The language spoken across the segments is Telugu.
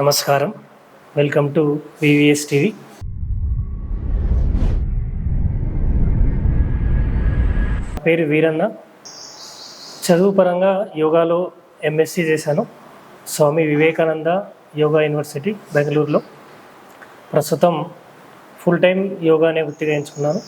నమస్కారం. Welcome to VVS TV. పేరు వీరన్న. చదువు పరంగా యోగాలో ఎంఎస్సి చేశాను. స్వామి వివేకానంద యోగా యూనివర్సిటీ బెంగళూరులో. ప్రస్తుతం ఫుల్ టైం యోగానే వృత్తిగా ఎంచుకున్నాను.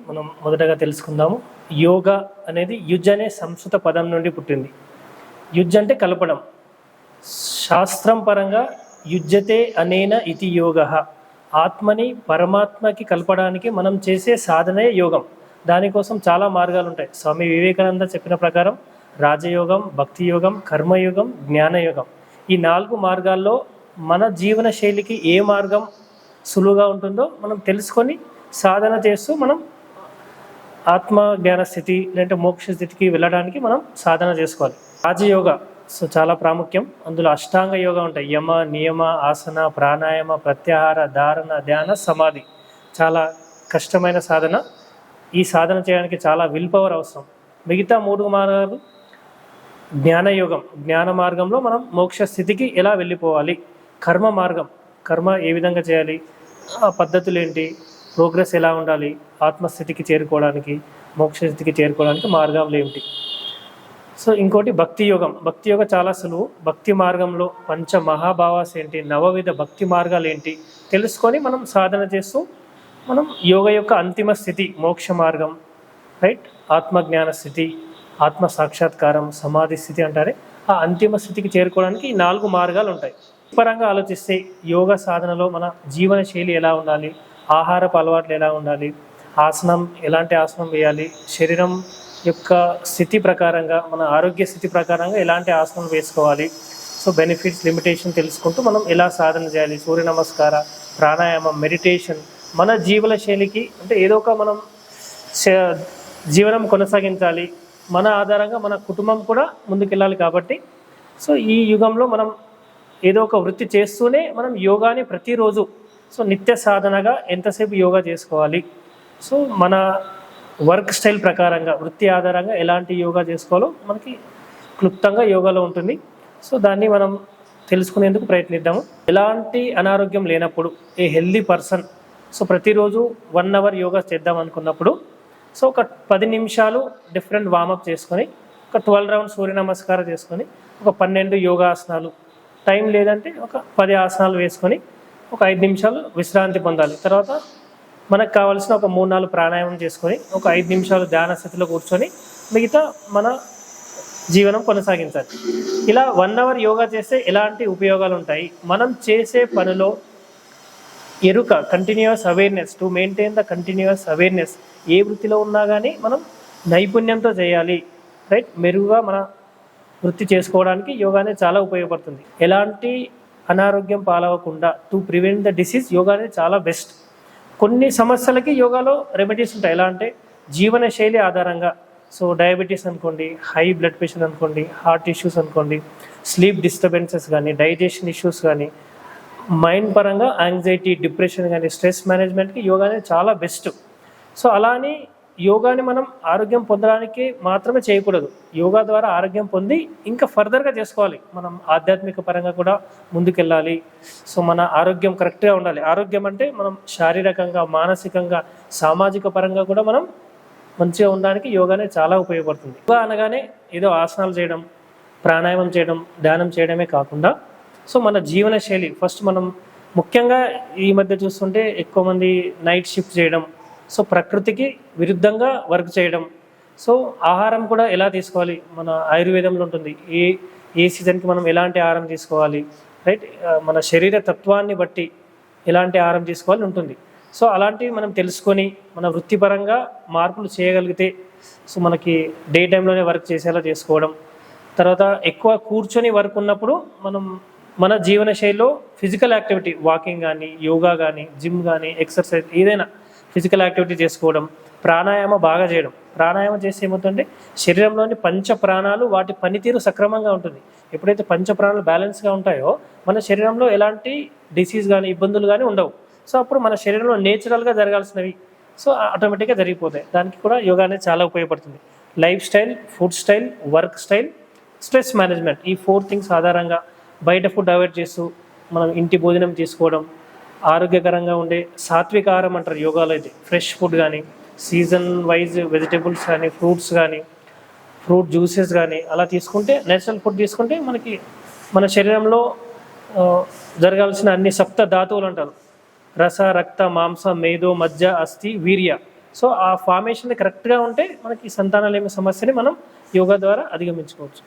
మనం మొదటగా తెలుసుకుందాము. యోగా అనేది యుజ్ అనే సంస్కృత పదం నుండి పుట్టింది. యుజ్ అంటే కలపడం. శాస్త్రం పరంగా యుజ్యతే అనేన ఇతి యోగ. ఆత్మని పరమాత్మకి కలపడానికి మనం చేసే సాధనే యోగం. దానికోసం చాలా మార్గాలు ఉంటాయి. స్వామి వివేకానంద చెప్పిన ప్రకారం రాజయోగం, భక్తి యోగం, కర్మయోగం, జ్ఞానయోగం, ఈ 4 మార్గాల్లో మన జీవన శైలికి ఏ మార్గం సులువుగా ఉంటుందో మనం తెలుసుకొని సాధన చేస్తూ మనం ఆత్మ జ్ఞాన స్థితి లేదంటే మోక్ష స్థితికి వెళ్ళడానికి మనం సాధన చేసుకోవాలి. రాజయోగ చాలా ప్రాముఖ్యం. అందులో అష్టాంగ యోగా ఉంటాయి. యమ, నియమ, ఆసన, ప్రాణాయామ, ప్రత్యాహార, ధారణ, ధ్యాన, సమాధి. చాలా కష్టమైన సాధన. ఈ సాధన చేయడానికి చాలా విల్ పవర్ అవసరం. మిగతా 3 మార్గాలు జ్ఞానయోగం. జ్ఞాన మార్గంలో మనం మోక్ష స్థితికి ఎలా వెళ్ళిపోవాలి. కర్మ మార్గం, కర్మ ఏ విధంగా చేయాలి, ఆ పద్ధతులు ఏంటి, ప్రోగ్రెస్ ఎలా ఉండాలి, ఆత్మస్థితికి చేరుకోవడానికి, మోక్ష స్థితికి చేరుకోవడానికి మార్గాలు ఏమిటి. సో ఇంకోటి భక్తి యోగం. భక్తి యోగం చాలా సులువు. భక్తి మార్గంలో పంచ మహాభావాస్ ఏంటి, 9 భక్తి మార్గాలు ఏంటి తెలుసుకొని మనం సాధన చేస్తూ మనం యోగ యొక్క అంతిమ స్థితి మోక్ష మార్గం, రైట్, ఆత్మజ్ఞాన స్థితి, ఆత్మ సాక్షాత్కారం, సమాధి స్థితి అంటారే, ఆ అంతిమ స్థితికి చేరుకోవడానికి ఈ 4 మార్గాలు ఉంటాయి. పరంగా ఆలోచిస్తే యోగ సాధనలో మన జీవన శైలి ఎలా ఉండాలి, ఆహారపు అలవాట్లు ఎలా ఉండాలి, ఆసనం ఎలాంటి ఆసనం వేయాలి, శరీరం యొక్క స్థితి ప్రకారంగా మన ఆరోగ్య స్థితి ప్రకారంగా ఎలాంటి ఆసనం వేసుకోవాలి, సో బెనిఫిట్స్, లిమిటేషన్ తెలుసుకుంటూ మనం ఎలా సాధన చేయాలి, సూర్య నమస్కార, ప్రాణాయామం, మెడిటేషన్, మన జీవన శైలికి అంటే ఏదో ఒక మనం జీవనం కొనసాగించాలి, మన ఆధారంగా మన కుటుంబం కూడా ముందుకెళ్ళాలి. కాబట్టి సో ఈ యుగంలో మనం ఏదో ఒక వృత్తి చేస్తూనే మనం యోగాని ప్రతిరోజు సో నిత్య సాధనగా ఎంతసేపు యోగా చేసుకోవాలి, సో మన వర్క్ స్టైల్ ప్రకారంగా వృత్తి ఆధారంగా ఎలాంటి యోగా చేసుకోవాలో మనకి క్లుప్తంగా యోగాలో ఉంటుంది. సో దాన్ని మనం తెలుసుకునేందుకు ప్రయత్నిద్దాము. ఎలాంటి అనారోగ్యం లేనప్పుడు ఏ హెల్దీ పర్సన్ సో ప్రతిరోజు 1 అవర్ యోగా చేద్దాం అనుకున్నప్పుడు సో ఒక 10 నిమిషాలు డిఫరెంట్ వార్మప్ చేసుకొని ఒక 12 రౌండ్స్ సూర్య నమస్కారం చేసుకొని ఒక 12 యోగాసనాలు, టైం లేదంటే ఒక 10 ఆసనాలు వేసుకొని ఒక 5 నిమిషాలు విశ్రాంతి పొందాలి. తర్వాత మనకు కావాల్సిన ఒక 3-4 ప్రాణాయామం చేసుకొని ఒక 5 నిమిషాలు ధ్యాన స్థితిలో కూర్చొని మిగతా మన జీవనం కొనసాగించాలి. ఇలా 1 అవర్ యోగా చేస్తే ఎలాంటి ఉపయోగాలు ఉంటాయి, మనం చేసే పనిలో ఎరుక, continuous awareness, to maintain the continuous awareness, ఏ వృత్తిలో ఉన్నా కానీ మనం నైపుణ్యంతో చేయాలి, రైట్, మెరుగుగా మన వృత్తి చేసుకోవడానికి యోగానే చాలా ఉపయోగపడుతుంది. ఎలాంటి అనారోగ్యం పాలవకుండా to prevent the disease yoga అనేది చాలా బెస్ట్. కొన్ని సమస్యలకి యోగాలో రెమెడీస్ ఉంటాయి. ఎలా అంటే జీవన శైలి ఆధారంగా, సో డయాబెటీస్ అనుకోండి, హై బ్లడ్ ప్రెషర్ అనుకోండి, హార్ట్ ఇష్యూస్ అనుకోండి, స్లీప్ డిస్టర్బెన్సెస్ కానీ, డైజెషన్ ఇష్యూస్ కానీ, మైండ్ పరంగా యాంగ్జైటీ, డిప్రెషన్ కానీ, స్ట్రెస్ మేనేజ్మెంట్కి యోగా అనేది చాలా బెస్ట్. సో అలా అని యోగాని మనం ఆరోగ్యం పొందడానికి మాత్రమే చేయకూడదు. యోగా ద్వారా ఆరోగ్యం పొంది ఇంకా ఫర్దర్గా చేసుకోవాలి. మనం ఆధ్యాత్మిక పరంగా కూడా ముందుకెళ్ళాలి. సో మన ఆరోగ్యం కరెక్ట్గా ఉండాలి. ఆరోగ్యం అంటే మనం శారీరకంగా, మానసికంగా, సామాజిక పరంగా కూడా మనం మంచిగా ఉండడానికి యోగానే చాలా ఉపయోగపడుతుంది. యోగా అనగానే ఏదో ఆసనాలు చేయడం, ప్రాణాయామం చేయడం, ధ్యానం చేయడమే కాకుండా సో మన జీవన శైలి ఫస్ట్ మనం ముఖ్యంగా ఈ మధ్య చూస్తుంటే ఎక్కువ మంది నైట్ షిఫ్ట్ చేయడం, సో ప్రకృతికి విరుద్ధంగా వర్క్ చేయడం, సో ఆహారం కూడా ఎలా తీసుకోవాలి, మన ఆయుర్వేదంలో ఉంటుంది ఏ సీజన్కి మనం ఎలాంటి ఆహారం తీసుకోవాలి, రైట్, మన శరీర తత్వాన్ని బట్టి ఎలాంటి ఆహారం తీసుకోవాలి ఉంటుంది. సో అలాంటివి మనం తెలుసుకొని మన వృత్తిపరంగా మార్పులు చేయగలిగితే సో మనకి డే టైంలోనే వర్క్ చేసేలా చేసుకోవడం. తర్వాత ఎక్కువ కూర్చొని వర్క్ ఉన్నప్పుడు మనం మన జీవన శైలిలో ఫిజికల్ యాక్టివిటీ, వాకింగ్ కానీ, యోగా కానీ, జిమ్ కానీ, ఎక్సర్సైజ్ ఏదైనా ఫిజికల్ యాక్టివిటీ చేసుకోవడం, ప్రాణాయామ బాగా చేయడం. ప్రాణాయామం చేస్తే ఏమవుతుందంటే శరీరంలోని పంచ ప్రాణాలు వాటి పనితీరు సక్రమంగా ఉంటుంది. ఎప్పుడైతే పంచ ప్రాణాలు బ్యాలెన్స్గా ఉంటాయో మన శరీరంలో ఎలాంటి డిసీజ్ కానీ ఇబ్బందులు కానీ ఉండవు. సో అప్పుడు మన శరీరంలో నేచురల్గా జరగాల్సినవి సో ఆటోమేటిక్గా జరిగిపోతాయి. దానికి కూడా యోగా అనేది చాలా ఉపయోగపడుతుంది. Life style, food style, work style, stress management, ఈ 4 థింగ్స్ ఆధారంగా బయట ఫుడ్ అవాయిడ్ చేస్తూ మనం ఇంటి భోజనం తీసుకోవడం, ఆరోగ్యకరంగా ఉండే సాత్విక ఆహారం అంటారు యోగాలో అయితే, ఫ్రెష్ ఫుడ్ కానీ సీజన్ వైజ్ వెజిటేబుల్స్ కానీ ఫ్రూట్స్ కానీ ఫ్రూట్ జ్యూసెస్ కానీ అలా తీసుకుంటే, నేచురల్ ఫుడ్ తీసుకుంటే మనకి మన శరీరంలో జరగాల్సిన అన్ని సప్త ధాతువులు అంటారు, రస, రక్త, మాంస, మేధో, మజ్జ, అస్థి, వీర్య. సో ఆ ఫార్మేషన్ కరెక్ట్గా ఉంటే మనకి సంతానలేమి సమస్యని మనం యోగా ద్వారా అధిగమించుకోవచ్చు.